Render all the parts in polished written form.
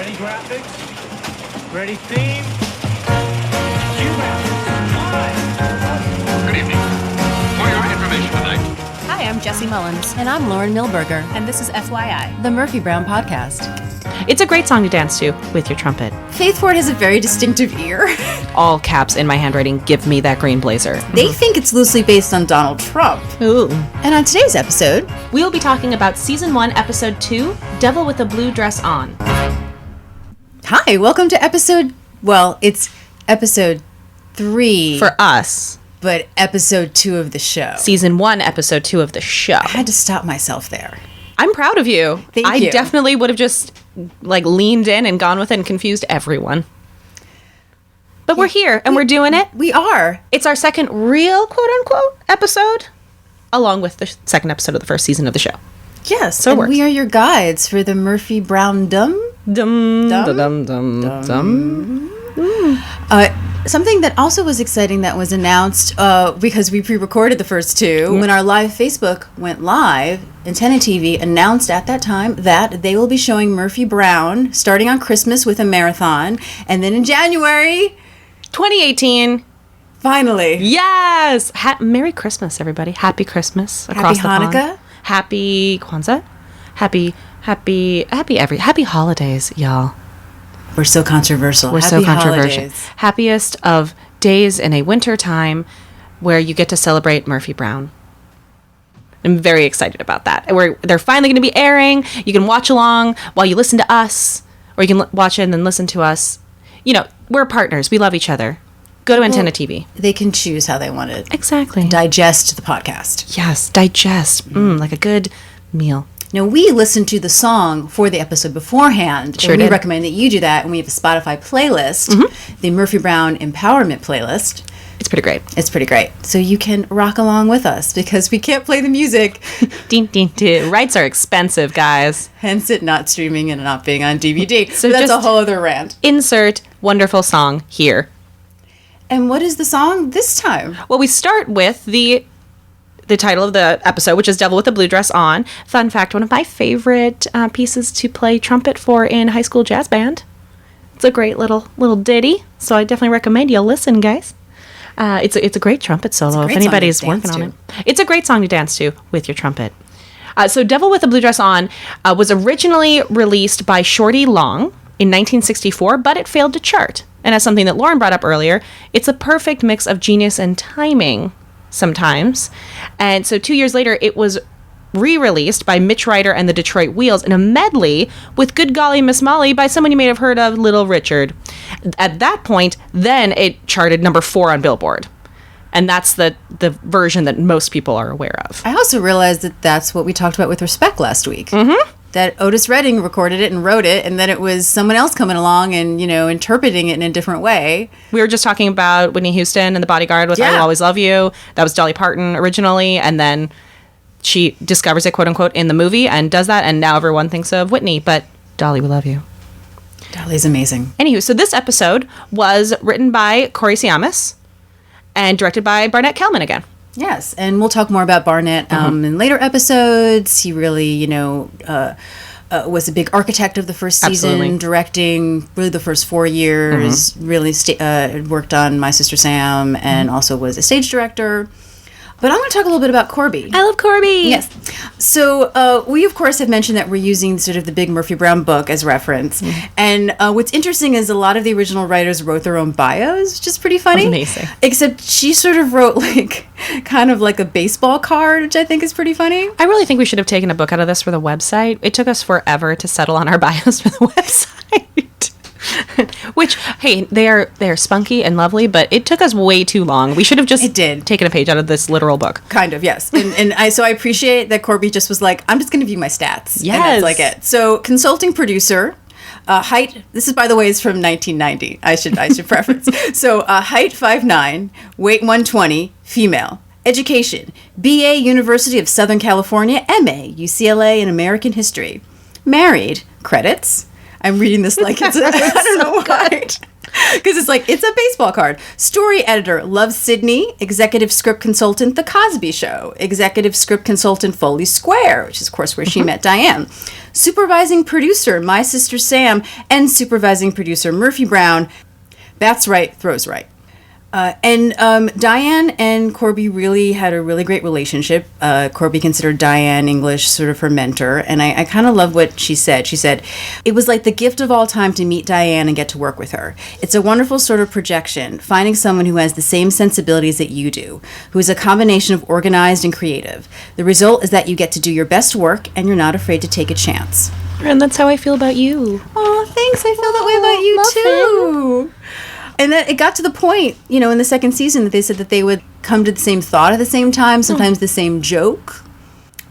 Ready graphics? Ready theme? Cue graphics. Good evening. For your information tonight. Hi, I'm Jesse Mullins, And I'm Lauren Milberger. and this is FYI. The Murphy Brown Podcast. It's a great song to dance to with your trumpet. Faith Ford has a very distinctive ear. All caps in my handwriting, give me that green blazer. They think it's loosely based on Donald Trump. Ooh. And on today's episode, We will be talking about Season 1, Episode 2, Devil with a Blue Dress On. hi, welcome to it's episode 3. For us, but episode 2 of the show. Season 1, Episode 2 of the show. I had to stop myself there. I'm proud of you. Thank I you. definitely would have just leaned in and gone with it and confused everyone. But we're here and we're doing it. We are. It's our second real quote-unquote episode, along with the second episode of the first season of the show. Yes, So it and works. we are your guides for the Murphy Brown Dum. Dum, Dum, dum, dum, dum. Something that also was exciting that was announced because we pre-recorded the first two. When our live Facebook went live, Antenna TV announced at that time that they will be showing Murphy Brown starting on Christmas with a marathon, and then in January, 2018. finally. Yes. Merry Christmas, everybody. Happy Christmas across the Happy pond. Hanukkah. Happy Kwanzaa. Happy holidays, y'all. We're so controversial. We're Happy so controversial. holidays. Happiest of days in a winter time where you get to celebrate Murphy Brown. I'm very excited about that. They're finally going to be airing. You can watch along while you listen to us, or you can watch it and then listen to us. You know, we're partners. We love each other. Go to Antenna TV. They can choose how they want to Exactly. digest the podcast. Yes, digest. Like a good meal. Now, we listened to the song for the episode beforehand, Sure and we did. recommend that you do that, and we have a Spotify playlist, the Murphy Brown Empowerment playlist. It's pretty great. It's pretty great. So you can rock along with us, because we can't play the music, Ding, ding, ding. Rights are expensive, guys. hence it not streaming and not being on DVD. So So that's a just- whole other rant. Insert wonderful song here. And what is the song this time? Well, we start with the title of the episode, which is Devil with a Blue Dress On. Fun fact, one of my favorite pieces to play trumpet for in high school jazz band. It's a great little ditty, so I definitely recommend you listen, guys. It's a great trumpet solo great if song to anybody's dance working on to. it. It's a great song to dance to with your trumpet. So Devil with a Blue Dress On was originally released by Shorty Long in 1964, but it failed to chart. And as something that Lauren brought up earlier, it's a perfect mix of genius and timing sometimes. And so 2 years later, it was re-released by Mitch Ryder and the Detroit Wheels in a medley with Good Golly Miss Molly by someone you may have heard of, Little Richard. At that point, then it charted number 4 on Billboard. And that's the version that most people are aware of. I also realized that that's what we talked about with Respect last week. Mm-hmm. That Otis Redding recorded it and wrote it, and then it was someone else coming along and, interpreting it in a different way. We were just talking about Whitney Houston and The Bodyguard with I Will Yeah. Always Love You. That was Dolly Parton originally, and then she discovers it, quote unquote, in the movie and does that, and now everyone thinks of Whitney, but Dolly, we love you. Dolly's amazing. Anywho, so this episode was written by Corey Siamis and directed by Barnett Kellman again. Yes, and we'll talk more about Barnett in later episodes. He really, was a big architect of the first season, Absolutely. directing really the first 4 years, really worked on My Sister Sam, and also was a stage director. But I'm going to talk a little bit about Corby. I love Corby. Yes. So we, of course, have mentioned that we're using sort of the big Murphy Brown book as reference. And what's interesting is a lot of the original writers wrote their own bios, which is pretty funny. Amazing. Except she sort of wrote kind of like a baseball card, which I think is pretty funny. I really think we should have taken a book out of this for the website. It took us forever to settle on our bios for the website. Which, hey, they are spunky and lovely, but it took us way too long. We should have just It did. taken a page out of this literal book. Kind of, yes. And I appreciate that Corby just was like, I'm just going to view my stats. And Yes. that's like it. So consulting producer, height, this is, by the way, is from 1990. I should preference. So height 5'9", weight 120, female. Education, BA, University of Southern California, MA, UCLA in American History. Married, credits. I'm reading this like it's I don't know why. Because it's like, it's a baseball card. Story editor, loves Sydney. Executive script consultant, The Cosby Show. Executive script consultant, Foley Square, which is, of course, where she met Diane. Supervising producer, My Sister Sam. And supervising producer, Murphy Brown. That's right, throws right. And Diane and Corby really had a really great relationship. Corby considered Diane English sort of her mentor. And I kind of love what she said. She said, it was like the gift of all time to meet Diane and get to work with her. It's a wonderful sort of projection, finding someone who has the same sensibilities that you do, who is a combination of organized and creative. The result is that you get to do your best work and you're not afraid to take a chance. And that's how I feel about you. Oh, thanks. I feel that way about you, too. And then it got to the point, in the second season that they said that they would come to the same thought at the same time, sometimes the same joke.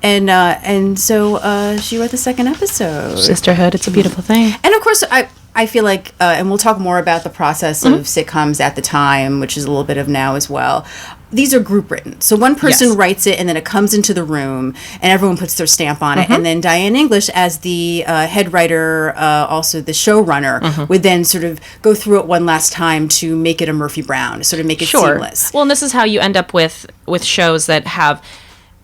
And so she wrote the second episode. Sisterhood, it's a beautiful thing. And of course, I feel like, and we'll talk more about the process of sitcoms at the time, which is a little bit of now as well. These are group written. So one person writes it and then it comes into the room and everyone puts their stamp on it. And then Diane English, as the head writer, also the showrunner, would then sort of go through it one last time to make it a Murphy Brown, sort of make it seamless. Well, and this is how you end up with shows that have,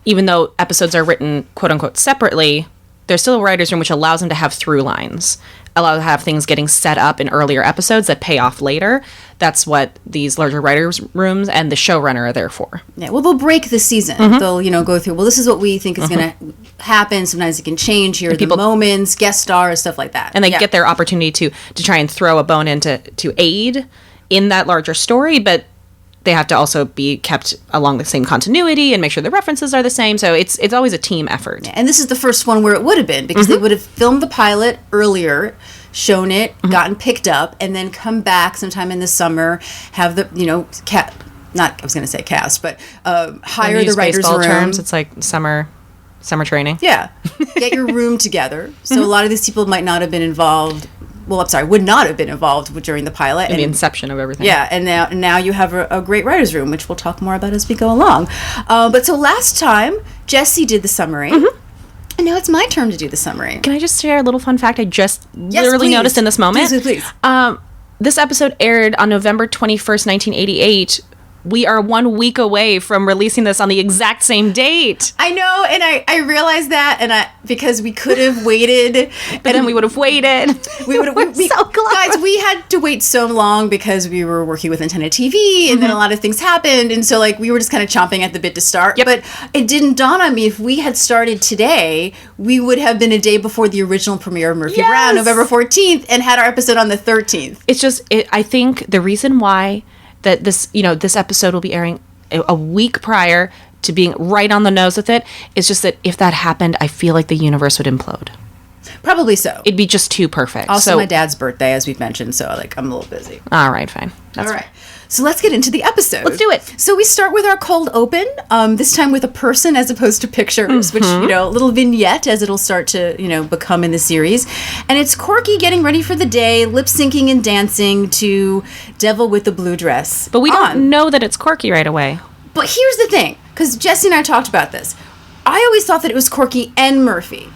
even though episodes are written quote unquote separately, there's still a writer's room which allows them to have through lines, allow to have things getting set up in earlier episodes that pay off later. That's what these larger writers' rooms and the showrunner are there for. Yeah, well, they'll break the season. They'll, go through, well, this is what we think is going to happen. Sometimes it can change. Here are the moments, guest stars, stuff like that. And they get their opportunity to try and throw a bone in to aid in that larger story, but they have to also be kept along the same continuity and make sure the references are the same. So it's always a team effort. And this is the first one where it would have been, because they would have filmed the pilot earlier, shown it, gotten picked up, and then come back sometime in the summer, have the, cast, but hire the writer's room. Terms, it's like summer training. Yeah. Get your room together. So a lot of these people might not have been involved. Well, I'm sorry, would not have been involved during the pilot. And the inception of everything. Yeah, and now you have a great writer's room, which we'll talk more about as we go along. But so last time, Jesse did the summary. And now it's my turn to do the summary. Can I just share a little fun fact I just literally noticed in this moment? Please. This episode aired on November 21st, 1988. We are 1 week away from releasing this on the exact same date. I know, and I realized that, and because we could have waited, but then we would have waited. We would have. So close. Guys, we had to wait so long because we were working with Antenna TV, and then a lot of things happened, and so we were just kind of chomping at the bit to start. Yep. But it didn't dawn on me, if we had started today, we would have been a day before the original premiere of Murphy Brown, November 14th, and had our episode on the 13th. It's just, I think the reason why that this episode will be airing a week prior to being right on the nose with it is just that if that happened, I feel like the universe would implode. Probably so. It'd be just too perfect. Also, my dad's birthday, as we've mentioned, so I'm a little busy. All right, fine. All right. So let's get into the episode. Let's do it. So we start with our cold open, this time with a person as opposed to pictures, which, a little vignette as it'll start to, become in the series. And it's Corky getting ready for the day, lip syncing and dancing to Devil with the Blue Dress. But we don't know that it's Corky right away. But here's the thing, because Jesse and I talked about this. I always thought that it was Corky and Murphy.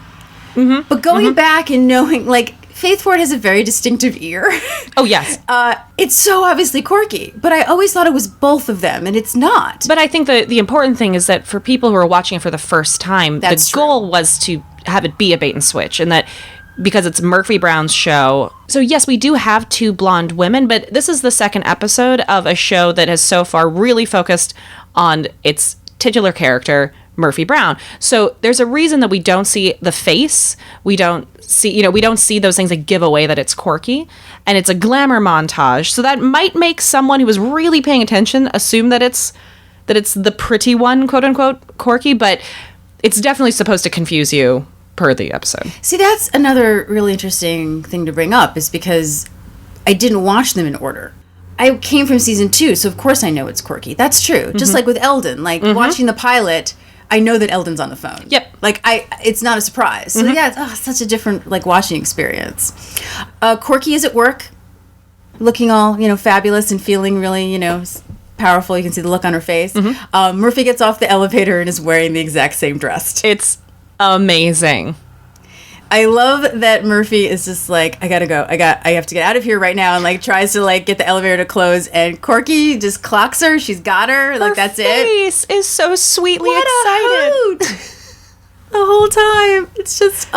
But going back and knowing, Faith Ford has a very distinctive ear. Oh, yes. It's so obviously Corky, but I always thought it was both of them, and it's not. But I think the important thing is that for people who are watching it for the first time, That's the goal was to have it be a bait and switch, and that because it's Murphy Brown's show. So yes, we do have two blonde women, but this is the second episode of a show that has so far really focused on its titular character, Murphy Brown. So there's a reason that we don't see the face. We don't see those things that give away that it's Corky, and it's a glamour montage. So that might make someone who was really paying attention assume that it's the pretty one, quote unquote, Corky, but it's definitely supposed to confuse you per the episode. See, that's another really interesting thing to bring up, is because I didn't watch them in order. I came from season 2, so of course I know it's Corky. That's true. Just like with Eldon, watching the pilot, I know that Eldon's on the phone. Yep. It's not a surprise. So yeah, it's such a different watching experience. Corky is at work, looking all fabulous and feeling really powerful. You can see the look on her face. Murphy gets off the elevator and is wearing the exact same dress. It's amazing. I love that Murphy is just like, I gotta go. I have to get out of here right now, and like tries to like get the elevator to close, and Corky just clocks her. She's got her. Like that's it. Her face is so sweetly What excited. a hoot! The whole time, it's just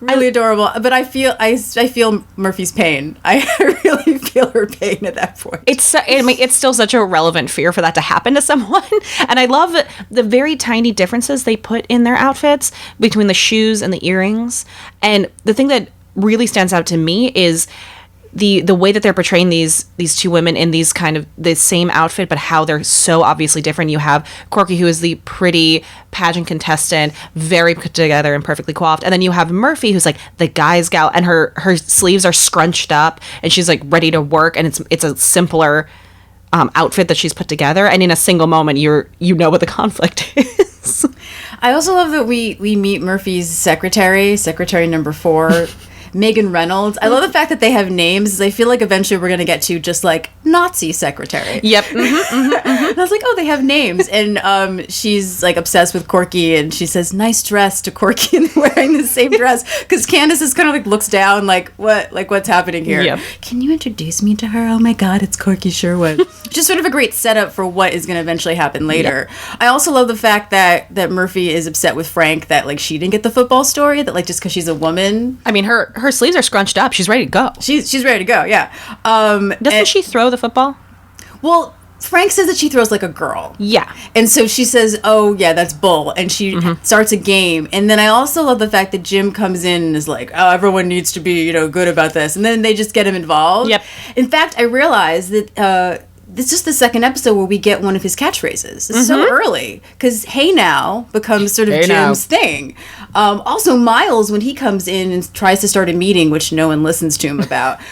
really adorable. But I feel Murphy's pain. I really feel her pain at that point. It's still such a relevant fear for that to happen to someone. And I love the very tiny differences they put in their outfits between the shoes and the earrings. And the thing that really stands out to me is the way that they're portraying these two women in these kind of the same outfit, but how they're so obviously different. You have Corky, who is the pretty pageant contestant, very put together and perfectly coiffed, and then you have Murphy, who's like the guy's gal, and her sleeves are scrunched up, and she's like ready to work, and it's a simpler outfit that she's put together, and in a single moment, you know what the conflict is. I also love that we meet Murphy's secretary number 4. Megan Reynolds. I love the fact that they have names. I feel like eventually we're going to get to just like Nazi secretary. Yep. And I was like, oh, they have names. And she's like obsessed with Corky, and she says, nice dress to Corky, and they're wearing the same dress. Because Candace is kind of like looks down like, what? Like, what's happening here? Yep. Can you introduce me to her? Oh my God, it's Corky Sherwood. Just sort of a great setup for what is going to eventually happen later. Yep. I also love the fact that Murphy is upset with Frank that like she didn't get the football story, that like just because she's a woman. I mean, her sleeves are scrunched up. She's ready to go. She's ready to go, yeah. Doesn't she throw the football? Well, Frank says that she throws like a girl. Yeah. And so she says, oh, yeah, that's bull. And she starts a game. And then I also love the fact that Jim comes in and is like, oh, everyone needs to be, good about this. And then they just get him involved. Yep. In fact, I realized that this is the second episode where we get one of his catchphrases. It's so early, because hey now becomes sort of Hey now. Jim's thing. Also, Miles, when he comes in and tries to start a meeting, which no one listens to him about,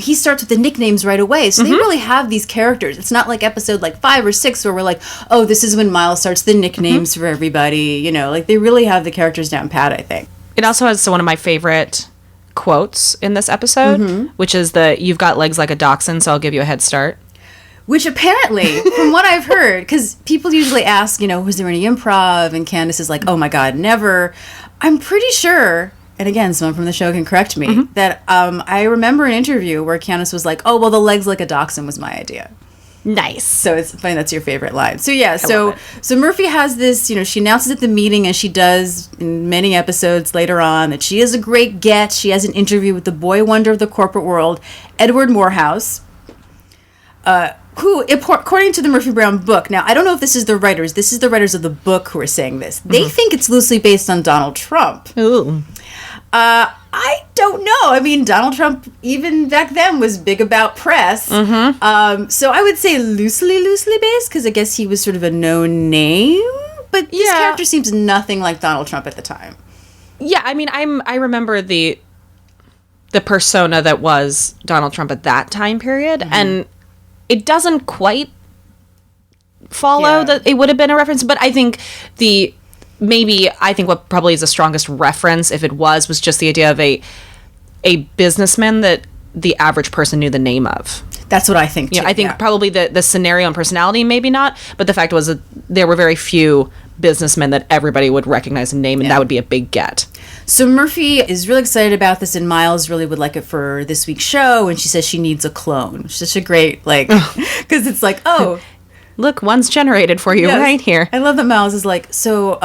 he starts with the nicknames right away. So they really have these characters. It's not like episode like 5 or 6 where we're like, oh, this is when Miles starts the nicknames for everybody. Like they really have the characters down pat, I think. It also has one of my favorite quotes in this episode, which is you've got legs like a dachshund, so I'll give you a head start. Which apparently, from what I've heard, because people usually ask, was there any improv? And Candace is like, oh my God, never. I'm pretty sure, and again, someone from the show can correct me, that I remember an interview where Candace was like, oh, well, the legs like a dachshund was my idea. Nice. So it's funny that's your favorite line. So yeah, so Murphy has this, she announces at the meeting, as she does in many episodes later on, that she is a great get. She has an interview with the boy wonder of the corporate world, Edward Morehouse. Who, according to the Murphy Brown book, now I don't know if this is the writers of the book who are saying this. They think it's loosely based on Donald Trump. Ooh. I don't know. I mean, Donald Trump, even back then, was big about press. So I would say loosely based, because I guess he was sort of a known name. But this character seems nothing like Donald Trump at the time. Yeah, I mean, I remember the persona that was Donald Trump at that time period, and it doesn't quite follow that it would have been a reference, but I think what probably is the strongest reference, if it was just the idea of a businessman that the average person knew the name of. That's what I think, too. I think probably the scenario and personality, maybe not, but the fact was that there were very few businessmen that everybody would recognize and name, and that would be a big get. So Murphy is really excited about this, and Miles really would like it for this week's show, and she says she needs a clone. It's such a great, because it's like, oh... Look, one's generated for you right here. I love that Miles is like, so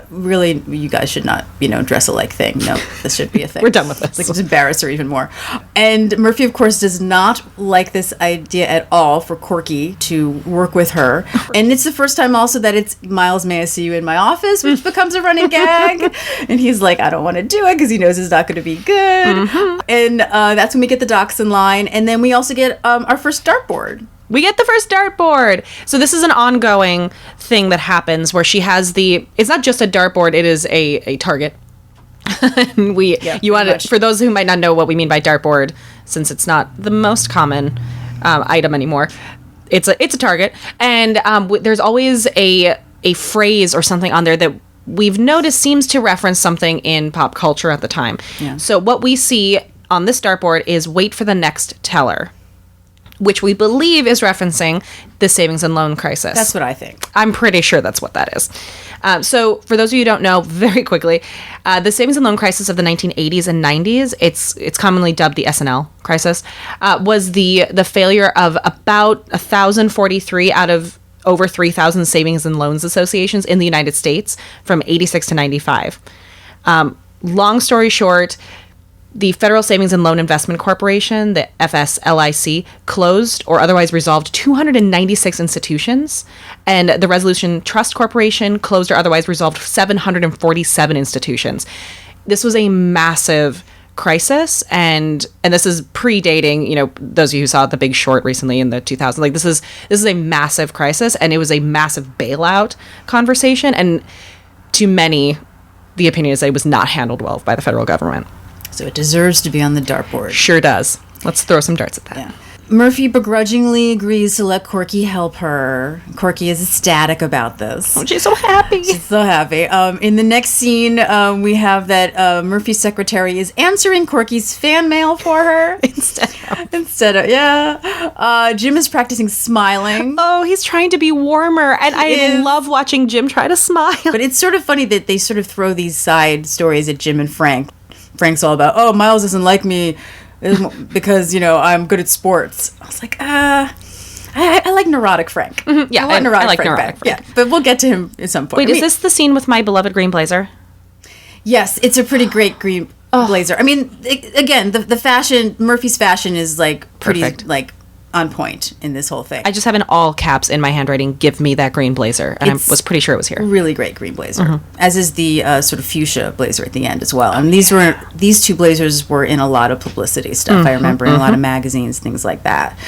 really, you guys should not, dress alike thing. No, this should be a thing. We're done with this. Like, just embarrass her even more. And Murphy, of course, does not like this idea at all for Corky to work with her. And it's the first time also that it's Miles, may I see you in my office, which becomes a running gag. And he's like, I don't want to do it because he knows it's not going to be good. And that's when we get the dachshund line. And then we also get our first dartboard. We get the first dartboard. So this is an ongoing thing that happens where she has it's not just a dartboard, it is a target. And for those who might not know what we mean by dartboard, since it's not the most common item anymore, it's a target. And there's always a phrase or something on there that we've noticed seems to reference something in pop culture at the time. Yeah. So what we see on this dartboard is wait for the next teller. which we believe is referencing the savings and loan crisis. That's what I think. I'm pretty sure that's what that is. So for those of you who don't know, very quickly, the savings and loan crisis of the 1980s and 90s, it's commonly dubbed the S&L crisis, was the failure of about 1,043 out of over 3,000 savings and loans associations in the United States from 86 to 95. Long story short, the Federal Savings and Loan Investment Corporation, the FSLIC, closed or otherwise resolved 296 institutions, and the Resolution Trust Corporation closed or otherwise resolved 747 institutions. This was a massive crisis, and this is predating, those of you who saw The Big Short recently in the 2000s. Like, this is a massive crisis, and it was a massive bailout conversation, and to many, the opinion is that it was not handled well by the federal government. So it deserves to be on the dartboard. Sure does. Let's throw some darts at that. Yeah. Murphy begrudgingly agrees to let Corky help her. Corky is ecstatic about this. Oh, she's so happy. She's so happy. In the next scene, we have that Murphy's secretary is answering Corky's fan mail for her. Instead of, Jim is practicing smiling. Oh, he's trying to be warmer. And I love watching Jim try to smile. But it's sort of funny that they sort of throw these side stories at Jim and Frank. Frank's all about, oh, Miles doesn't like me because, I'm good at sports. I was like, I like neurotic Frank. Mm-hmm. Yeah, I like neurotic Frank. Frank. Yeah, but we'll get to him at some point. Wait, is this the scene with my beloved green blazer? Yes, it's a pretty great green blazer. I mean, again, the fashion, Murphy's fashion is like pretty Perfect. like on point in this whole thing. I just have in all caps in my handwriting, give me that green blazer. And I was pretty sure it was here. Really great green blazer, as is the sort of fuchsia blazer at the end as well. And these two blazers were in a lot of publicity stuff. I remember in a lot of magazines, things like that.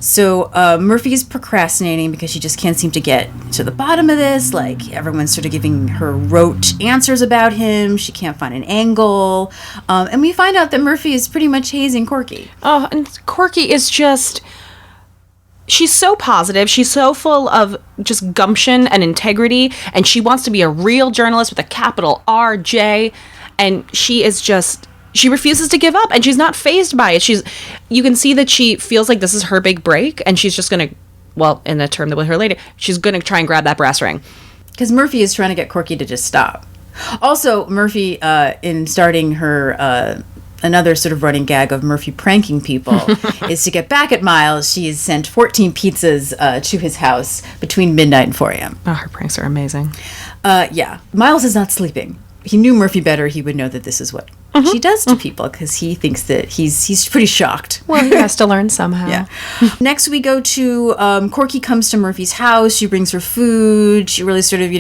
So Murphy's procrastinating because she just can't seem to get to the bottom of this. Like, everyone's sort of giving her rote answers about him. She can't find an angle. And we find out that Murphy is pretty much hazing Corky. Oh, and Corky is just... She's so positive. She's so full of just gumption and integrity. And she wants to be a real journalist with a capital RJ. And she refuses to give up. And she's not fazed by it. You can see that she feels like this is her big break. And she's just going to, well, in the term that we'll hear later, she's going to try and grab that brass ring. Because Murphy is trying to get Corky to just stop. Also, Murphy, in starting her... another sort of running gag of Murphy pranking people is to get back at Miles. She has sent 14 pizzas to his house between midnight and 4 a.m. Oh, her pranks are amazing. Yeah. Miles is not sleeping. He knew Murphy better. He would know that this is what she does to people because he thinks that he's pretty shocked. Well, he has to learn somehow. Yeah. Next, we go to Corky comes to Murphy's house. She brings her food. She really sort of,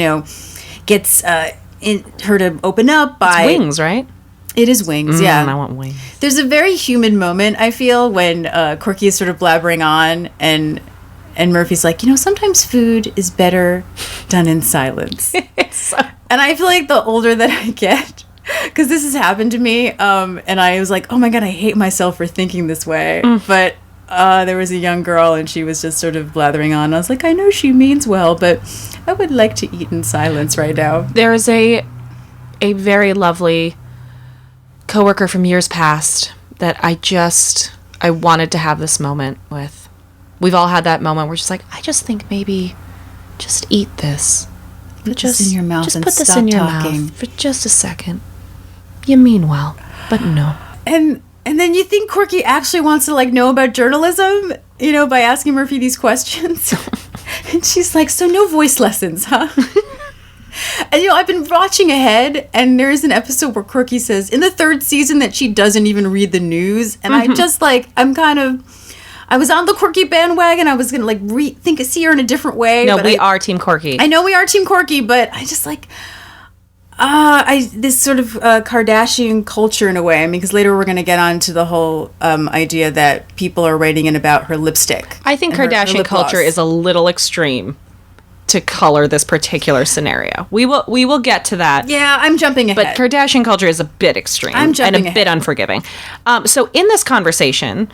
gets her to open up by... It's wings, right? It is wings, yeah. I want wings. There's a very human moment, I feel, when Corky is sort of blabbering on and Murphy's like, sometimes food is better done in silence. And I feel like the older that I get, because this has happened to me, and I was like, oh my God, I hate myself for thinking this way. But there was a young girl and she was just sort of blathering on. I was like, I know she means well, but I would like to eat in silence right now. There's a very lovely... coworker from years past that I wanted to have this moment with. We've all had that moment where we're just like, I just think maybe just eat this. Put this in your mouth just and put this stop in your talking. mouth for just a second. You mean well, but no. And then you think Corky actually wants to know about journalism, by asking Murphy these questions. And she's like, so no voice lessons, huh? And I've been watching ahead, and there's an episode where Corky says in the 3rd season that she doesn't even read the news, and I just I was on the Corky bandwagon. I was gonna see her in a different way. No, we are Team Corky. I know we are Team Corky, but I just this sort of Kardashian culture in a way. I mean, because later we're gonna get on to the whole idea that people are writing in about her lipstick. I think and her Kardashian lip culture gloss. is a little extreme to color this particular scenario. We will get to that. Yeah, I'm jumping ahead. But Kardashian culture is a bit extreme I'm jumping and a bit unforgiving. So in this conversation,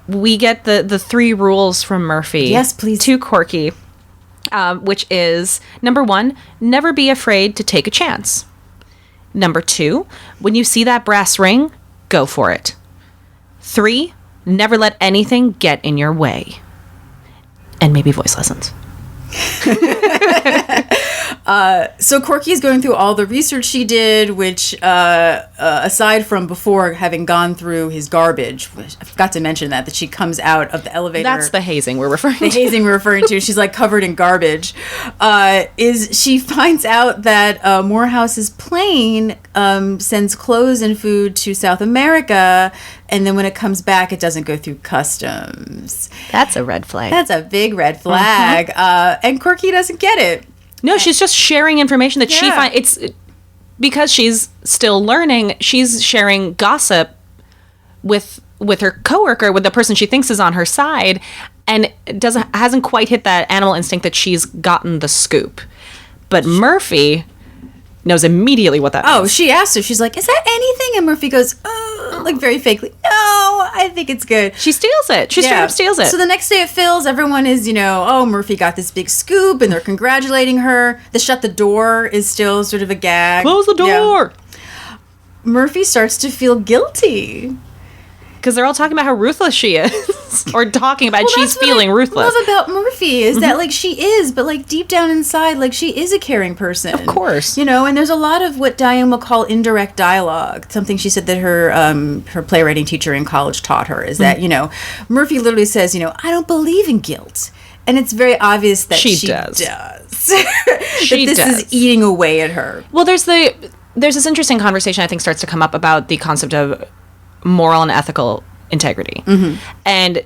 we get the 3 rules from Murphy. Yes, please. To Corky, which is, number 1, never be afraid to take a chance. Number 2, when you see that brass ring, go for it. 3, Never let anything get in your way. And maybe voice lessons. So Corky is going through all the research she did, which, aside from before having gone through his garbage, which I forgot to mention that she comes out of the elevator. That's the hazing we're referring the to. hazing we're referring to. She's like covered in garbage. Is she finds out that Morehouse's plane sends clothes and food to South America, and then when it comes back, it doesn't go through customs. That's a red flag. That's a big red flag. And Corky doesn't get it. No, she's just sharing information that she Yeah. finds. It's because she's still learning. She's sharing gossip with her coworker, with the person she thinks is on her side, and hasn't quite hit that animal instinct that she's gotten the scoop. But Murphy knows immediately what that Oh, means. she asked her. She's like, "Is that anything?" And Murphy goes, like very fakely, "No, I think it's good." She steals it. She straight up steals it. So the next day at Phil's, everyone is, oh, Murphy got this big scoop, and they're congratulating her. The shut the door is still sort of a gag. Close the Yeah. door. Murphy starts to feel guilty. Because they're all talking about how ruthless she is. Or talking about she's That's what feeling I ruthless. love about Murphy is that, like, she is, but, like, deep down inside, like, she is a caring person. Of course. And there's a lot of what Diane will call indirect dialogue. Something she said that her playwriting teacher in college taught her is that, Murphy literally says, I don't believe in guilt. And it's very obvious that She she does. that She this does. is eating away at her. Well, there's this interesting conversation I think starts to come up about the concept of moral and ethical integrity. Mm-hmm. And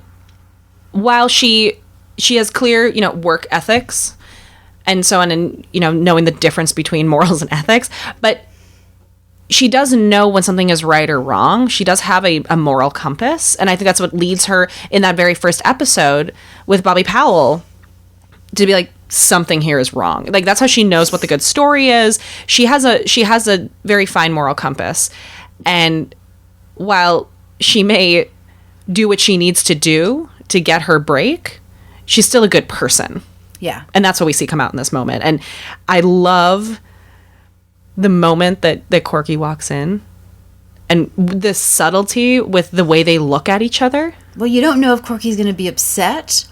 while she has clear, work ethics and so on, and, knowing the difference between morals and ethics, but she does know when something is right or wrong. She does have a moral compass. And I think that's what leads her in that very first episode with Bobby Powell to be like, something here is wrong. Like, that's how she knows what the good story is. She has a very fine moral compass. And while she may do what she needs to do to get her break, she's still a good person. Yeah. And that's what we see come out in this moment. And I love the moment that Corky walks in and the subtlety with the way they look at each other. Well, you don't know if Corky's going to be upset.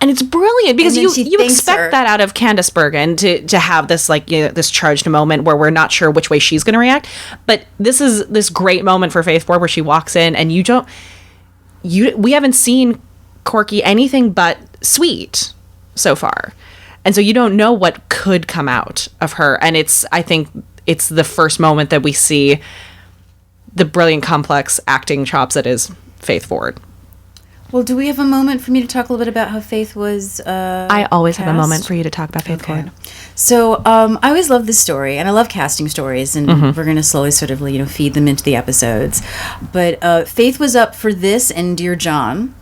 And it's brilliant because And then she you thanks expect her. that out of Candice Bergen to have this this charged moment where we're not sure which way she's going to react. But this is this great moment for Faith Ford where she walks in and we haven't seen Corky anything but sweet so far. And so you don't know what could come out of her. And I think it's the first moment that we see the brilliant, complex acting chops that is Faith Ford. Well, do we have a moment for me to talk a little bit about how Faith was I always have a cast? moment for you to talk about Faith Ford. So I always love this story, and I love casting stories, and we're going to slowly sort of feed them into the episodes. But Faith was up for this and Dear John,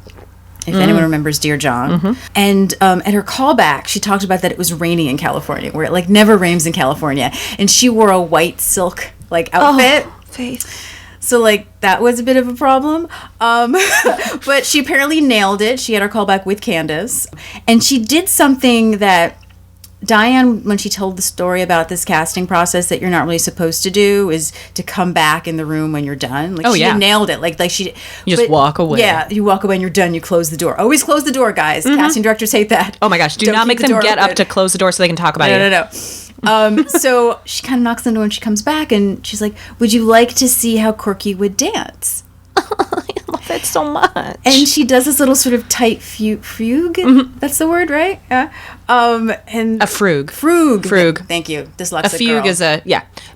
if anyone remembers Dear John. And at her callback, she talked about that it was raining in California, where it never rains in California, and she wore a white silk outfit. Faith. So, that was a bit of a problem. But she apparently nailed it. She had her callback with Candace. And she did something that Diane, when she told the story about this casting process that you're not really supposed to do, is to come back in the room when you're done. Oh, she yeah. nailed it. You just walk away. Yeah, you walk away and you're done. You close the door. Always close the door, guys. Casting directors hate that. Oh my gosh, do Don't not keep make the them door get up open. to close the door so they can talk about you. No. So she kind of knocks on the door and she comes back and she's like, "Would you like to see how Corky would dance?" I love it so much. And she does this little sort of tight fugue. That's the word, right? Yeah. And A frug. Frug. Thank you, dyslexic A fugue girl. is a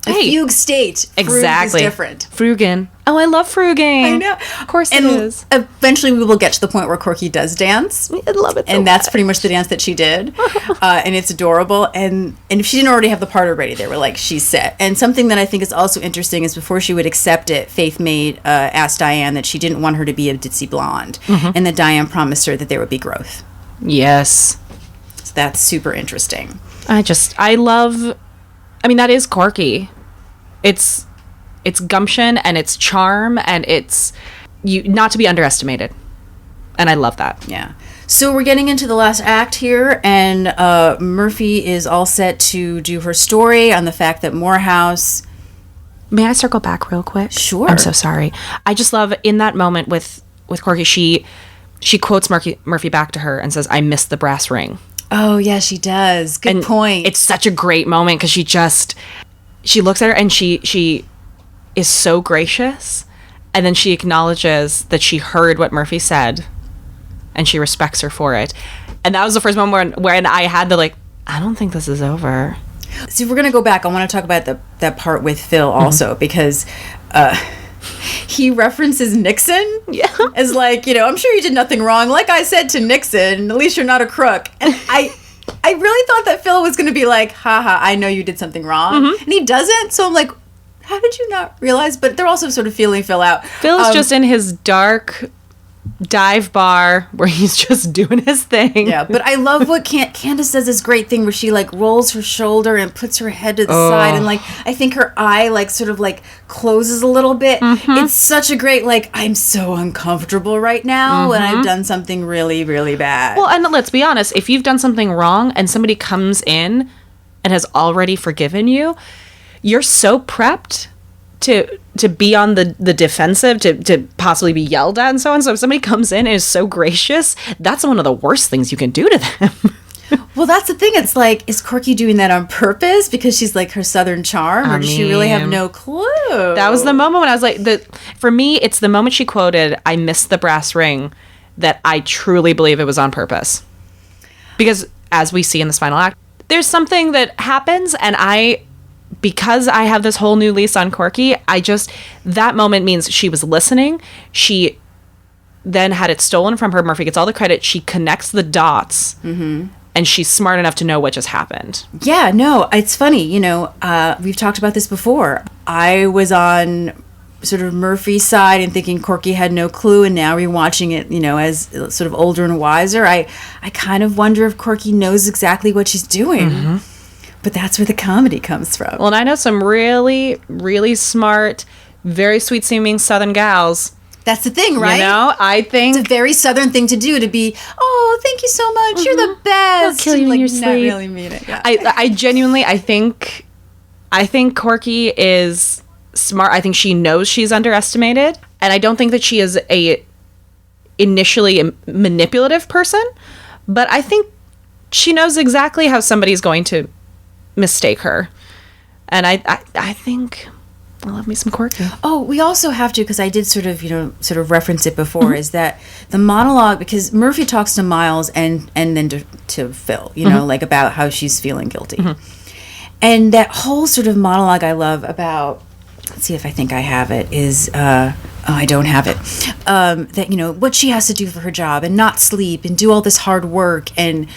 A fugue state. Exactly. Frug is different. Frugin. Oh, I love fruging. I know. Of course And it is. eventually we will get to the point where Corky does dance. I love it so And that's much. pretty much the dance that she did. And it's adorable. And if she didn't already have the part already, they were like, she's set. And something that I think is also interesting is before she would accept it, Faith asked Diane that she didn't want her to be a ditzy blonde. And that Diane promised her that there would be growth. Yes. So that's super interesting. I love, that is Corky. It's gumption and it's charm and it's not to be underestimated. And I love that. Yeah. So we're getting into the last act here, and Murphy is all set to do her story on the fact that Morehouse... May I circle back real quick? Sure. I'm so sorry. I just love in that moment with with Corky, she quotes Murphy back to her and says, "I miss the brass ring." Oh, yeah, she does. Good point. It's such a great moment because she looks at her and she is so gracious, and then she acknowledges that she heard what Murphy said and she respects her for it. And that was the first moment when I had to like, I don't think this is over. See, we're going to go back. I want to talk about that part with Phil also because he references Nixon as like, I'm sure you did nothing wrong. Like I said to Nixon, at least you're not a crook. And I really thought that Phil was going to be like, haha, I know you did something wrong. And he doesn't. So I'm like, how did you not realize? But they're also sort of feeling Phil out. Phil's just in his dark dive bar where he's just doing his thing. Yeah, but I love what Candace does this great thing where she like rolls her shoulder and puts her head to the side, and like I think her eye like sort of like closes a little bit. It's such a great like, I'm so uncomfortable right now and I've done something really, really bad. Well, and let's be honest, if you've done something wrong and somebody comes in and has already forgiven you, you're so prepped to be on the defensive, to possibly be yelled at and so on. So if somebody comes in and is so gracious, that's one of the worst things you can do to them. Well, that's the thing. It's like, is Corky doing that on purpose because she's like her Southern charm, or does she really have no clue? That was the moment when I was like, for me, it's the moment she quoted, "I miss the brass ring," that I truly believe it was on purpose. Because as we see in this final act, there's something that happens, and because I have this whole new lease on Corky, that moment means she was listening. She then had it stolen from her. Murphy gets all the credit. She connects the dots, and she's smart enough to know what just happened. Yeah, no, it's funny. We've talked about this before. I was on sort of Murphy's side and thinking Corky had no clue, and now rewatching it, as sort of older and wiser, I kind of wonder if Corky knows exactly what she's doing. But that's where the comedy comes from. Well, and I know some really, really smart, very sweet-seeming Southern gals. That's the thing, right? I think it's a very Southern thing to do, to be, oh, thank you so much, you're the best. I'll kill you in your sleep. Not really mean it. Yeah. I genuinely, I think Corky is smart. I think she knows she's underestimated, and I don't think that she is initially a manipulative person, but I think she knows exactly how somebody's going to mistake her, and I think I love me some Corky. Oh, we also have to, because I did sort of reference it before, is that the monologue, because Murphy talks to Miles and then to Phil, like about how she's feeling guilty, and that whole sort of monologue I love about. Let's see if I think I have it. Is I don't have it. That what she has to do for her job and not sleep and do all this hard work, and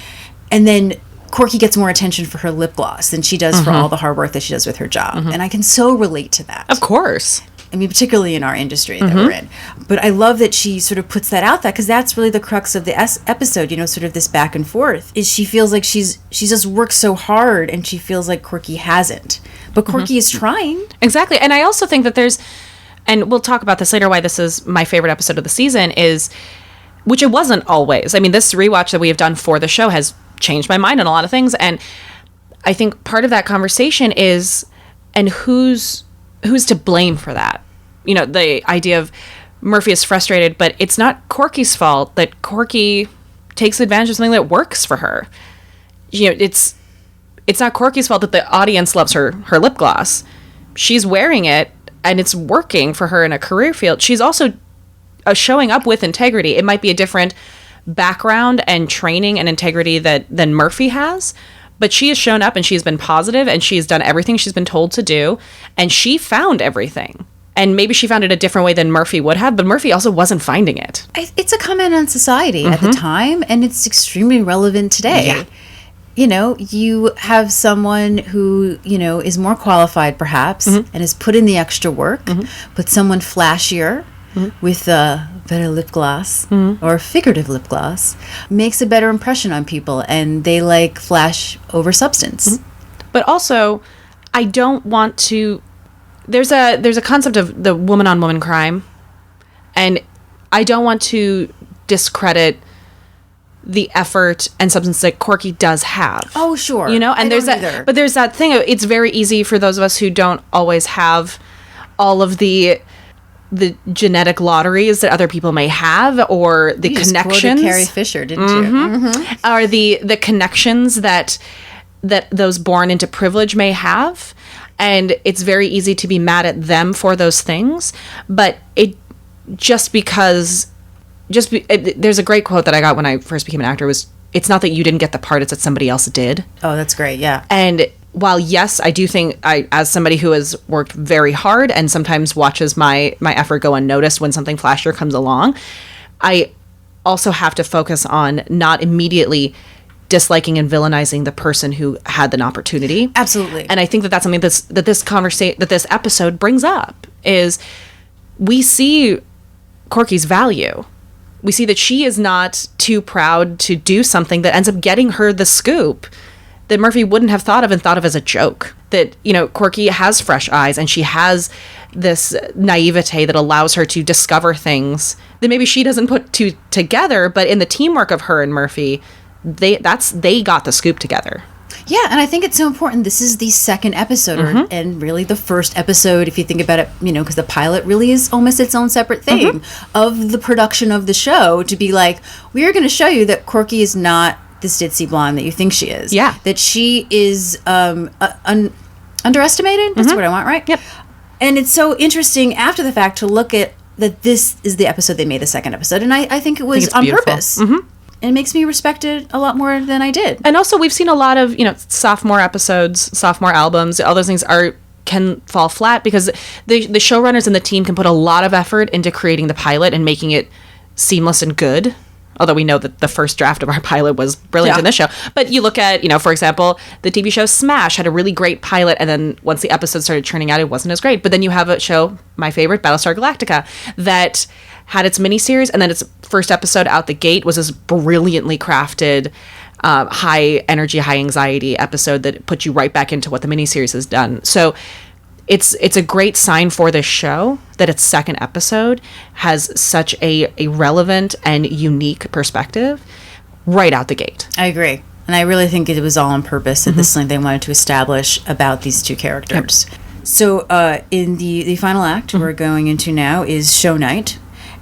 then Corky gets more attention for her lip gloss than she does for all the hard work that she does with her job. And I can so relate to that. Of course. I mean, particularly in our industry that we're in. But I love that she sort of puts that out there, because that's really the crux of the episode, sort of this back and forth, is she feels like she's just worked so hard, and she feels like Corky hasn't. But Corky is trying. Exactly. And I also think that and we'll talk about this later, why this is my favorite episode of the season, which it wasn't always. I mean, this rewatch that we have done for the show has changed my mind on a lot of things, and I think part of that conversation is, and who's to blame for that? The idea of Murphy is frustrated, but it's not Corky's fault that Corky takes advantage of something that works for her. It's not Corky's fault that the audience loves her lip gloss. She's wearing it and it's working for her in a career field. She's also showing up with integrity. It might be a different background and training and integrity than Murphy has, but she has shown up and she's been positive and she's done everything she's been told to do, and she found everything. And maybe she found it a different way than Murphy would have, but Murphy also wasn't finding it. It's a comment on society at the time, and it's extremely relevant today. Yeah. You have someone who, is more qualified perhaps and has put in the extra work, but someone flashier with a better lip gloss or figurative lip gloss makes a better impression on people, and they like flash over substance. But also, I don't want to. There's a concept of the woman on woman crime, and I don't want to discredit the effort and substance that Corky does have. Oh, sure. And there's that, but there's that thing. It's very easy for those of us who don't always have all of the the genetic lotteries that other people may have, or the You just quoted connections, Carrie Fisher, didn't you? or the connections that those born into privilege may have. And it's very easy to be mad at them for those things, but there's a great quote that I got when I first became an actor was, it's not that you didn't get the part, it's that somebody else did. Oh, that's great. Yeah. And while, yes, I do think as somebody who has worked very hard and sometimes watches my effort go unnoticed when something flashier comes along, I also have to focus on not immediately disliking and villainizing the person who had an opportunity. Absolutely. And I think that's something that this episode brings up is we see Corky's value. We see that she is not too proud to do something that ends up getting her the scoop that Murphy wouldn't have thought of as a joke. That, Corky has fresh eyes and she has this naivete that allows her to discover things that maybe she doesn't put together, but in the teamwork of her and Murphy, they got the scoop together. Yeah, and I think it's so important. This is the second episode, and really the first episode, if you think about it, because the pilot really is almost its own separate thing of the production of the show, to be like, we are going to show you that Corky is not this ditzy blonde that you think she is. Yeah. That she is underestimated. That's what I want, right? Yep. And it's so interesting after the fact to look at that this is the episode they made the second episode. And I think it was it's on beautiful. purpose. It makes me respect it a lot more than I did. And also, we've seen a lot of, sophomore episodes, sophomore albums, all those things can fall flat because the showrunners and the team can put a lot of effort into creating the pilot and making it seamless and good. Although we know that the first draft of our pilot was brilliant in this show. But you look at, for example, the TV show Smash had a really great pilot, and then once the episodes started churning out, it wasn't as great. But then you have a show, my favorite, Battlestar Galactica, that had its miniseries, and then its first episode out the gate was this brilliantly crafted, high energy, high anxiety episode that put you right back into what the miniseries has done. So it's a great sign for this show that its second episode has such a relevant and unique perspective right out the gate. I agree. And I really think it was all on purpose that this is something they wanted to establish about these two characters. Yep. So in the final act we're going into now is show night.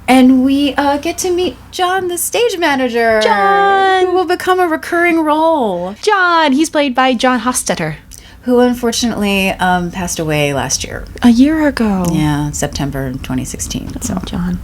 And we get to meet John, the stage manager. John! Who will become a recurring role. John! He's played by John Hostetter. Who unfortunately passed away last year. A year ago. Yeah, September 2016. So John.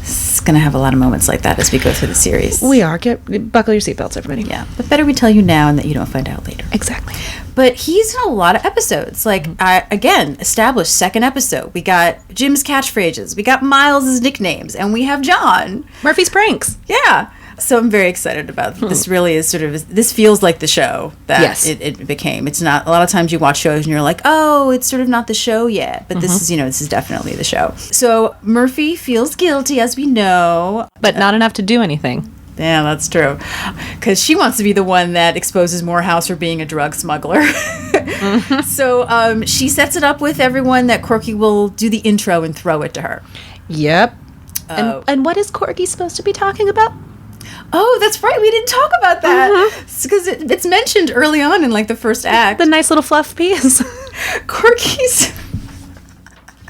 It's going to have a lot of moments like that as we go through the series. We are. Buckle your seatbelts, everybody. Yeah, but better we tell you now and that you don't find out later. Exactly. But he's in a lot of episodes. Like, again, established second episode. We got Jim's catchphrases. We got Miles' nicknames. And we have John. Murphy's Pranks. Yeah. So I'm very excited about this. Really is this feels like the show that it became. It's not, a lot of times you watch shows and you're like, oh, it's sort of not the show yet. But this is definitely the show. So Murphy feels guilty, as we know. But not enough to do anything. Yeah, that's true. Because she wants to be the one that exposes Morehouse for being a drug smuggler. So she sets it up with everyone that Corky will do the intro and throw it to her. Yep. And what is Corky supposed to be talking about? Oh, that's right. We didn't talk about that. Because it's mentioned early on in like the first act. The nice little fluff piece. Corky's...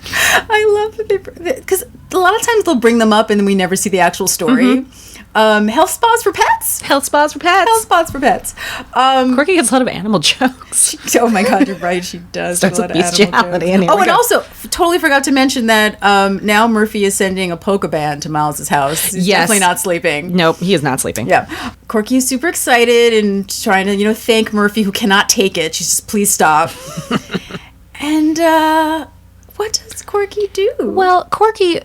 I love that because a lot of times they'll bring them up and then we never see the actual story. Health spas for pets. Health spas for pets. Health spas for pets. Corky gets a lot of animal jokes. Oh my God, you're right. She does. Starts with bestiality. And also totally forgot to mention that now Murphy is sending a polka band to Miles's house. He's definitely not sleeping. Nope, he is not sleeping. Yeah. Corky is super excited and trying to, thank Murphy, who cannot take it. She's just, please stop. And what does Corky do? Well, Corky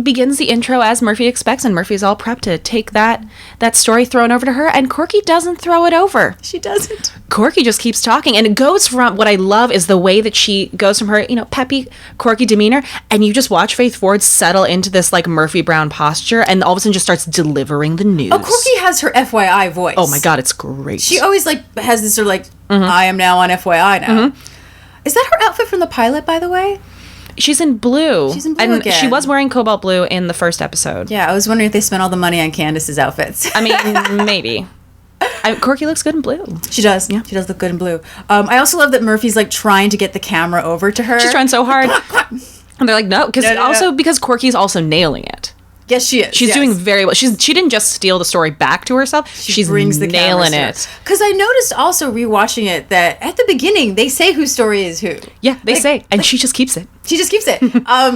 begins the intro as Murphy expects, and Murphy's all prepped to take that story thrown over to her, and Corky doesn't throw it over. She doesn't. Corky just keeps talking, and it goes from, what I love is the way that she goes from her, peppy, Corky demeanor, and you just watch Faith Ford settle into this, like, Murphy Brown posture, and all of a sudden just starts delivering the news. Oh, Corky has her FYI voice. Oh my God, it's great. She always, has this sort of, I am now on FYI now. Is that her outfit from the pilot, by the way? She's in blue. She's in blue and again. She was wearing cobalt blue in the first episode. Yeah, I was wondering if they spent all the money on Candace's outfits. I mean, maybe. Corky looks good in blue. She does. Yeah, she does look good in blue. I also love that Murphy's trying to get the camera over to her. She's trying so hard. And they're like, no, because No, no, no. also because Corky's also nailing it. Yes, she is. She's doing very well. She didn't just steal the story back to herself. She's brings the nailing it. Because I noticed also rewatching it that at the beginning they say whose story is who. Yeah, they Like- say, and she just keeps it. She just keeps it.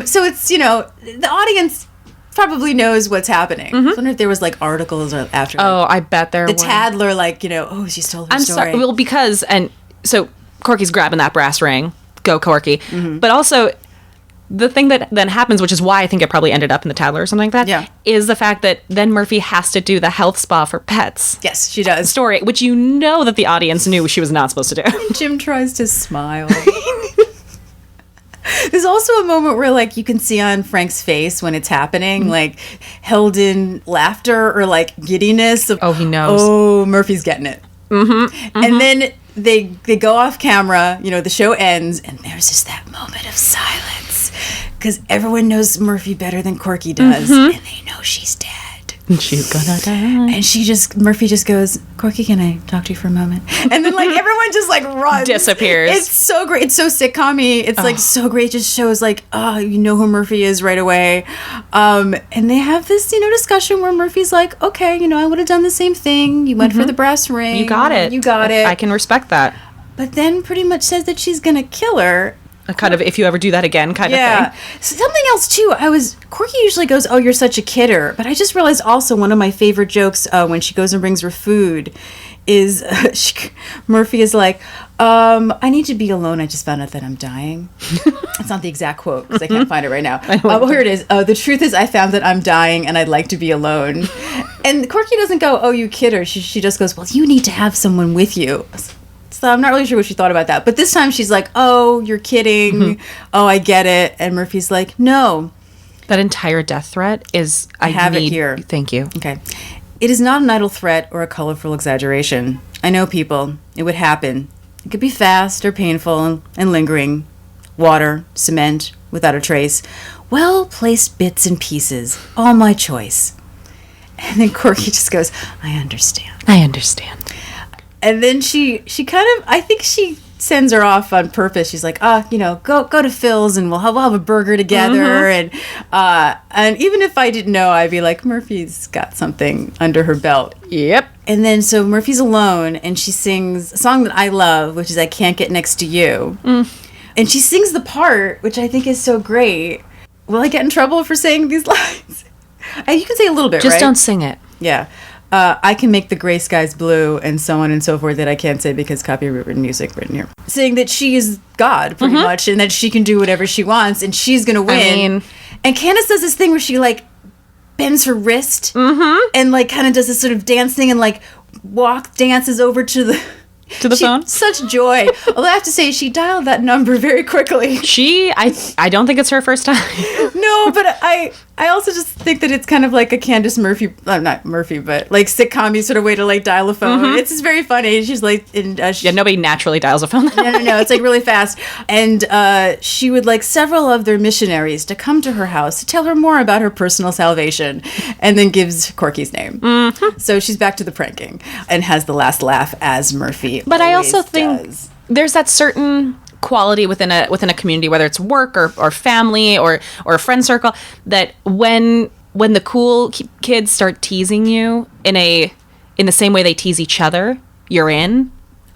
So it's, the audience probably knows what's happening. I wonder if there was like articles or after. Oh, I bet there the were. Tattler, like, oh, she stole her I'm story. sorry. Well, because, and so Corky's grabbing that brass ring. Go, Corky. Mm-hmm. But also, the thing that then happens, which is why I think it probably ended up in the Tattler or something like that, Yeah. is the fact that then Murphy has to do the health spa for pets Yes, she does. story, which that the audience knew she was not supposed to do. Jim tries to smile. There's also a moment where, like, you can see on Frank's face when it's happening, like, held in laughter or, like, giddiness. Of, Oh, he knows. Oh, Murphy's getting it. And then they go off camera, the show ends, and there's just that moment of silence. Because everyone knows Murphy better than Corky does, and they know she's dead. She's gonna die. And Murphy just goes, Corky, can I talk to you for a moment? And then, like, everyone just, like, runs. Disappears. It's so great. It's so sitcom-y. It's, like, so great. It just shows, like, you know who Murphy is right away. And they have this, discussion where Murphy's like, okay, I would have done the same thing. You went for the brass ring. You got it. You got it. I can respect that. But then pretty much says that she's going to kill her. A kind of, if you ever do that again kind of thing. Something else too. Corky usually goes, "Oh, you're such a kidder," but I just realized also one of my favorite jokes when she goes and brings her food is Murphy is like, "I need to be alone. I just found out that I'm dying." It's not the exact quote because I can't find it right now. Oh, here it is. The truth is, I found that I'm dying and I'd like to be alone. And Corky doesn't go, "Oh, you kidder." She just goes, "Well, you need to have someone with you." So I'm not really sure what she thought about that. But this time she's like, "Oh, you're kidding. Oh, I get it." And Murphy's like, "No." That entire death threat is, I have it need, here. Thank you. Okay. It is not an idle threat or a colorful exaggeration. I know people. It would happen. It could be fast or painful and lingering. Water, cement, without a trace. Well-placed bits and pieces. All my choice. And then Corky just goes, "I understand." I understand. And then she kind of, I think she sends her off on purpose. She's like, go to Phil's and we'll have a burger together. And even if I didn't know, I'd be like, Murphy's got something under her belt. Yep. And then so Murphy's alone and she sings a song that I love, which is I Can't Get Next to You. And she sings the part, which I think is so great. Will I get in trouble for saying these lines? You can say a little bit, Just right? don't sing it. Yeah. I can make the gray skies blue and so on and so forth that I can't say because copyrighted music written here. Saying that she is God pretty much and that she can do whatever she wants and she's going to win. And Candace does this thing where she like bends her wrist and like kind of does this sort of dancing and like dances over to the phone. Such joy. Although I have to say she dialed that number very quickly. I don't think it's her first time. No, but I also just think that it's kind of like a Candace Murphy, not Murphy, but like sitcom sort of way to like dial a phone. It's just very funny. She's like, Nobody naturally dials a phone. no, it's like really fast. And she would like several of their missionaries to come to her house to tell her more about her personal salvation, and then gives Corky's name. So she's back to the pranking and has the last laugh as Murphy. But I also always think does. there's that certain quality within a community, whether it's work or family or a friend circle, that when the cool kids start teasing you in the same way they tease each other, you're in.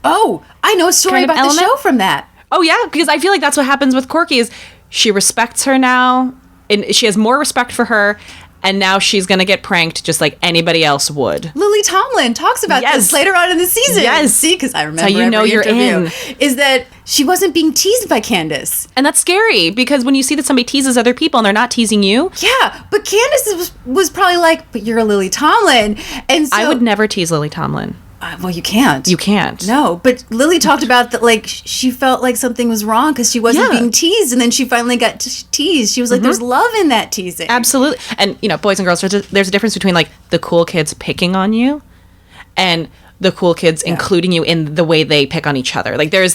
Oh, I know a story Kind of about the element? show from that. Oh yeah, because I feel like that's what happens with Corky is she respects her now, and she has more respect for her. And now she's going to get pranked just like anybody else would. Lily Tomlin talks about this later on in the season. Yes. See, because I remember That's how you know every you're interview, is that she wasn't being teased by Candace. And that's scary because when you see that somebody teases other people and they're not teasing you. Yeah, but Candace was probably like, but you're a Lily Tomlin. And so, I would never tease Lily Tomlin. Well, you can't. You can't. No, but Lily talked about that, like, she felt like something was wrong because she wasn't being teased, and then she finally got teased. She was like, there's love in that teasing. Absolutely. And, boys and girls, there's a difference between, like, the cool kids picking on you and the cool kids including you in the way they pick on each other. Like, there's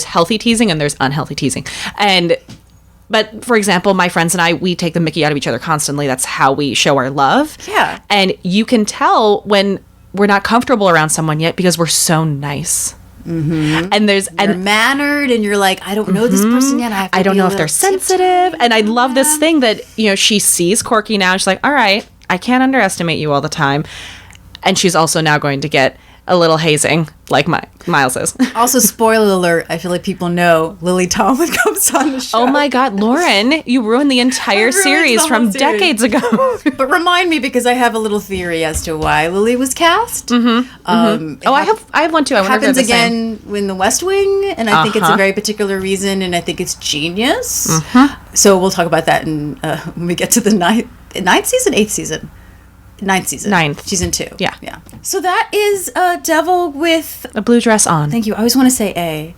healthy teasing and there's unhealthy teasing. But, for example, my friends and I, we take the mickey out of each other constantly. That's how we show our love. Yeah. And you can tell when we're not comfortable around someone yet because we're so nice. And there's You're mannered, and you're like, I don't know this person yet. I don't know if they're sensitive. And I love this thing that, she sees Corky now. And she's like, all right, I can't underestimate you all the time. And she's also now going to get a little hazing like Miles is. Also, spoiler alert, I feel like people know Lily Tomlin comes on the show. Oh my God, Lauren, you ruined the entire ruined series the from whole series. decades ago. But remind me, because I have a little theory as to why Lily was cast. Oh, I have one too. I wonder if they're Happens the same. again in The West Wing, and I think it's a very particular reason, and I think it's genius. So we'll talk about that when we get to the ninth season, 8th season. 9th season. 9th. Season 2. Yeah. So that is Devil with... A blue dress on. Thank you. I always want to say A.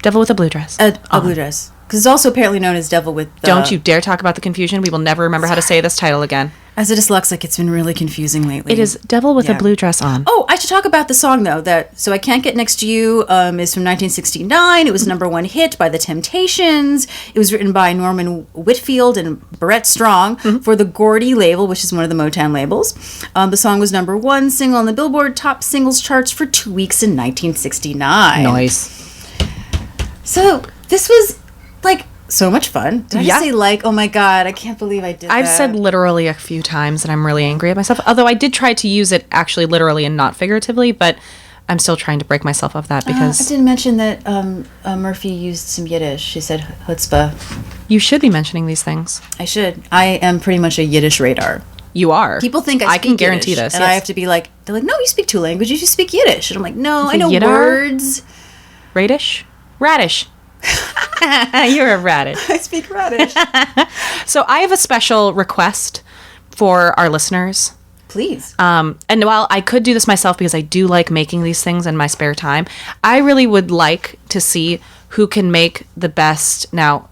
Devil with a blue dress. A blue dress. Because it's also apparently known as Devil with... Don't you dare talk about the confusion. We will never remember how to say this title again. As a dyslexic, it's been really confusing lately. It is Devil with a Yeah. blue dress on. Oh, I should talk about the song, though. So I Can't Get Next to You is from 1969. It was a #1 hit by The Temptations. It was written by Norman Whitfield and Barrett Strong for the Gordy label, which is one of the Motown labels. The song was #1 single on the Billboard Top Singles charts for 2 weeks in 1969. Nice. So this was, so much fun. Did I Yeah. just say oh my God, I can't believe I did I've that. said literally a few times, and I'm really angry at myself. Although I did try to use it actually literally and not figuratively, but I'm still trying to break myself of that I because didn't mention that Murphy used some Yiddish. She said chutzpah. you should be mentioning these things. I should. I am pretty much a Yiddish radar. You are. People think I speak can guarantee Yiddish, this. and I have to be like, they're like, no, you speak 2 languages. You speak Yiddish. And I'm like, no, I know Yiddar? words. Radish? Radish. You're a radish. I speak radish. So I have a special request for our listeners. Please. And while I could do this myself because I do like making these things in my spare time, I really would like to see who can make the best. Now,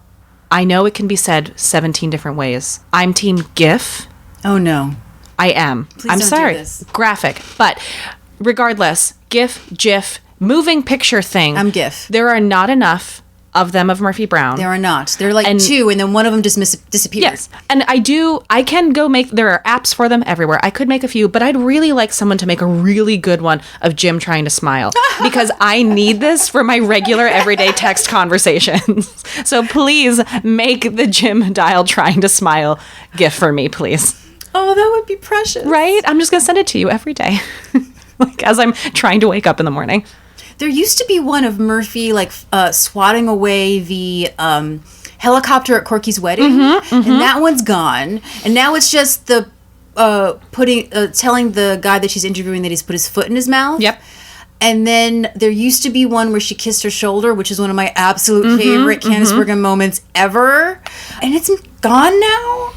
I know it can be said 17 different ways. I'm team GIF. Oh, no. I am. Please I'm don't do sorry. this. Graphic. But regardless, GIF, GIF, moving picture thing. I'm GIF. There are not enough of them of Murphy Brown. There are not. There are like And- 2, and then one of them just disappeared. Yes. And I can go there are apps for them everywhere. I could make a few, but I'd really like someone to make a really good one of Jim trying to smile because I need this for my regular everyday text conversations. So please make the Jim Dial trying to smile GIF for me, please. Oh, that would be precious. Right? I'm just going to send it to you every day. As I'm trying to wake up in the morning. There used to be one of Murphy, swatting away the helicopter at Corky's wedding, and that one's gone. And now it's just the telling the guy that she's interviewing that he's put his foot in his mouth. Yep. And then there used to be one where she kissed her shoulder, which is one of my absolute favorite Candice Bergen moments ever. And it's gone now.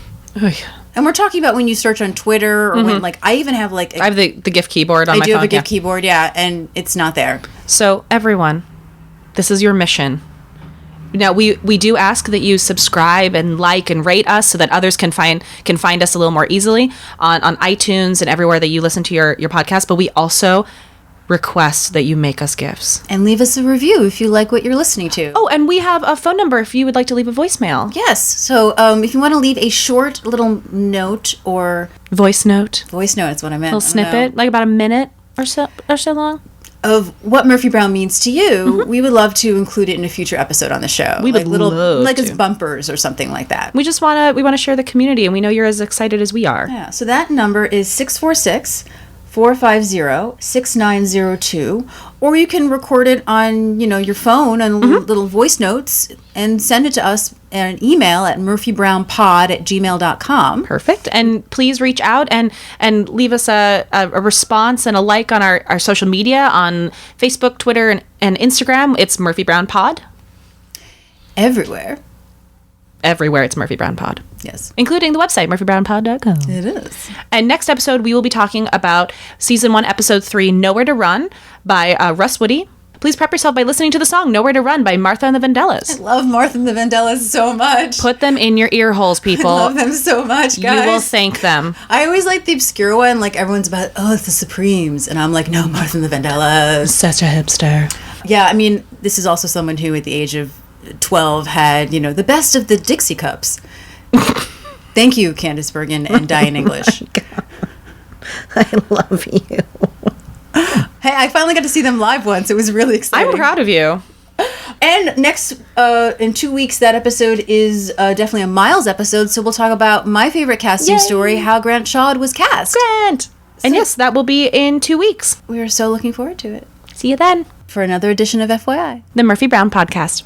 And we're talking about when you search on Twitter or when, I even have, I have the GIF keyboard on my phone. I do have a GIF yeah. keyboard, yeah, and it's not there. So everyone, this is your mission. Now we do ask that you subscribe and like and rate us so that others can find us a little more easily on iTunes and everywhere that you listen to your podcast. But we also request that you make us gifts. And leave us a review if you like what you're listening to. Oh, and we have a phone number if you would like to leave a voicemail. Yes. So if you want to leave a short little note or Voice note. voice note, is what I meant. Little snippet, like about a minute or so long. Of what Murphy Brown means to you, we would love to include it in a future episode on the show. We would love as to. bumpers or something like that. We just want to share the community, and we know you're as excited as we are. Yeah. So that number is 646-450-6902, or you can record it on, your phone and little voice notes and send it to us an email at murphybrownpod@gmail.com. Perfect. And please reach out and leave us a response and a like on our social media on Facebook, Twitter, and Instagram. It's Murphy Brown Pod. Everywhere. Everywhere it's Murphy Brown Pod. Yes. Including the website, murphybrownpod.com. It is. And next episode, we will be talking about Season 1, Episode 3, Nowhere to Run by Russ Woody. Please prep yourself by listening to the song Nowhere to Run by Martha and the Vandellas. Love Martha and the Vandellas so much. Put them in your ear holes, people. I love them so much, guys. You will thank them. I always like the obscure one, everyone's about, it's the Supremes. And I'm like, no, Martha and the Vandellas. Such a hipster. Yeah, I mean, this is also someone who at the age of 12 had, the best of the Dixie Cups. Thank you, Candice Bergen and Diane English. I love you. Hey, I finally got to see them live once. It was really exciting. I'm proud of you. And next, in 2 weeks, that episode is definitely a Miles episode. So we'll talk about my favorite casting Yay. story, how Grant Shaw was cast. Grant. And yes, that will be in 2 weeks. We are so looking forward to it. See you then. For another edition of FYI. The Murphy Brown Podcast.